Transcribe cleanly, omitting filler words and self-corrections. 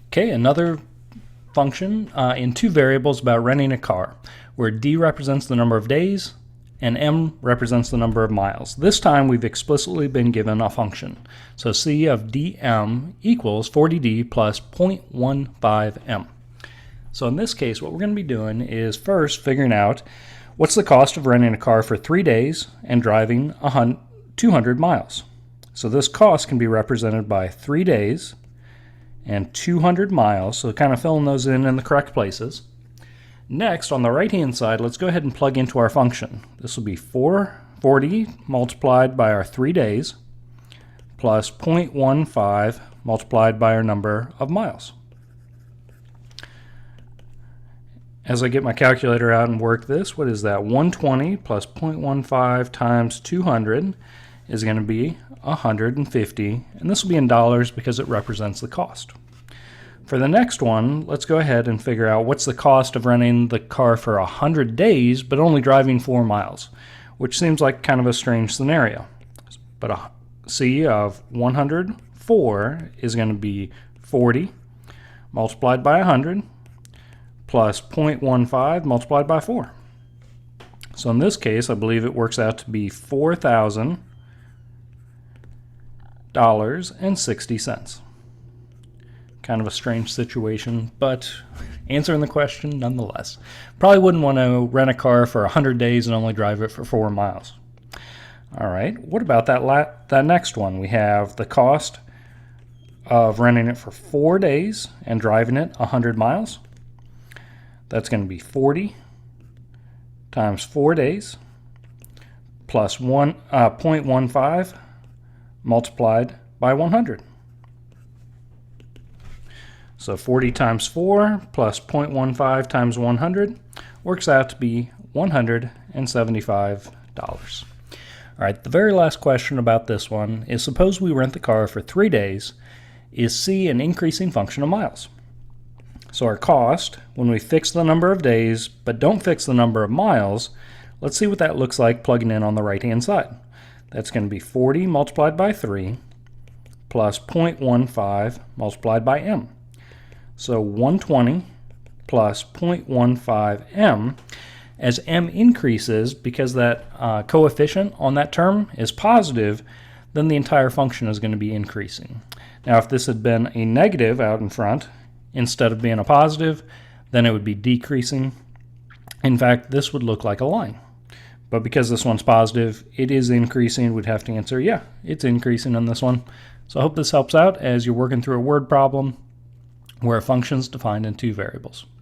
Okay, another function in two variables about renting a car, where D represents the number of days and M represents the number of miles. This time we've explicitly been given a function. So C of dm equals 40D plus 0.15m. So in this case, what we're going to be doing is first figuring out what's the cost of renting a car for 3 days and driving 200 miles. So this cost can be represented by 3 days and 200 miles, so kind of filling those in the correct places. Next, on the right-hand side, let's go ahead and plug into our function. This will be 440 multiplied by our 3 days plus 0.15 multiplied by our number of miles. As I get my calculator out and work this, what is that? 120 plus 0.15 times 200 is going to be 150, and this will be in dollars because it represents the cost. For the next one, let's go ahead and figure out what's the cost of renting the car for 100 days but only driving 4 miles, which seems like kind of a strange scenario. But a C of 104 is going to be 40 multiplied by 100 plus 0.15 multiplied by 4. So in this case, I believe it works out to be $4,000.60. Kind of a strange situation, but answering the question nonetheless. Probably wouldn't want to rent a car for 100 days and only drive it for 4 miles. All right, what about that next one? We have the cost of renting it for 4 days and driving it 100 miles. That's going to be 40 times 4 days plus 0.15 multiplied by 100. So 40 times 4 plus 0.15 times 100 works out to be $175. All right, the very last question about this one is, suppose we rent the car for 3 days. Is C an increasing function of miles? So our cost, when we fix the number of days but don't fix the number of miles, let's see what that looks like plugging in on the right-hand side. That's going to be 40 multiplied by 3 plus 0.15 multiplied by m. So 120 plus 0.15m. As m increases, because that coefficient on that term is positive, then the entire function is going to be increasing. Now if this had been a negative out in front, instead of being a positive, then it would be decreasing. In fact, this would look like a line. But because this one's positive, it is increasing. We'd have to answer, yeah, it's increasing on this one. So I hope this helps out as you're working through a word problem where a function is defined in two variables.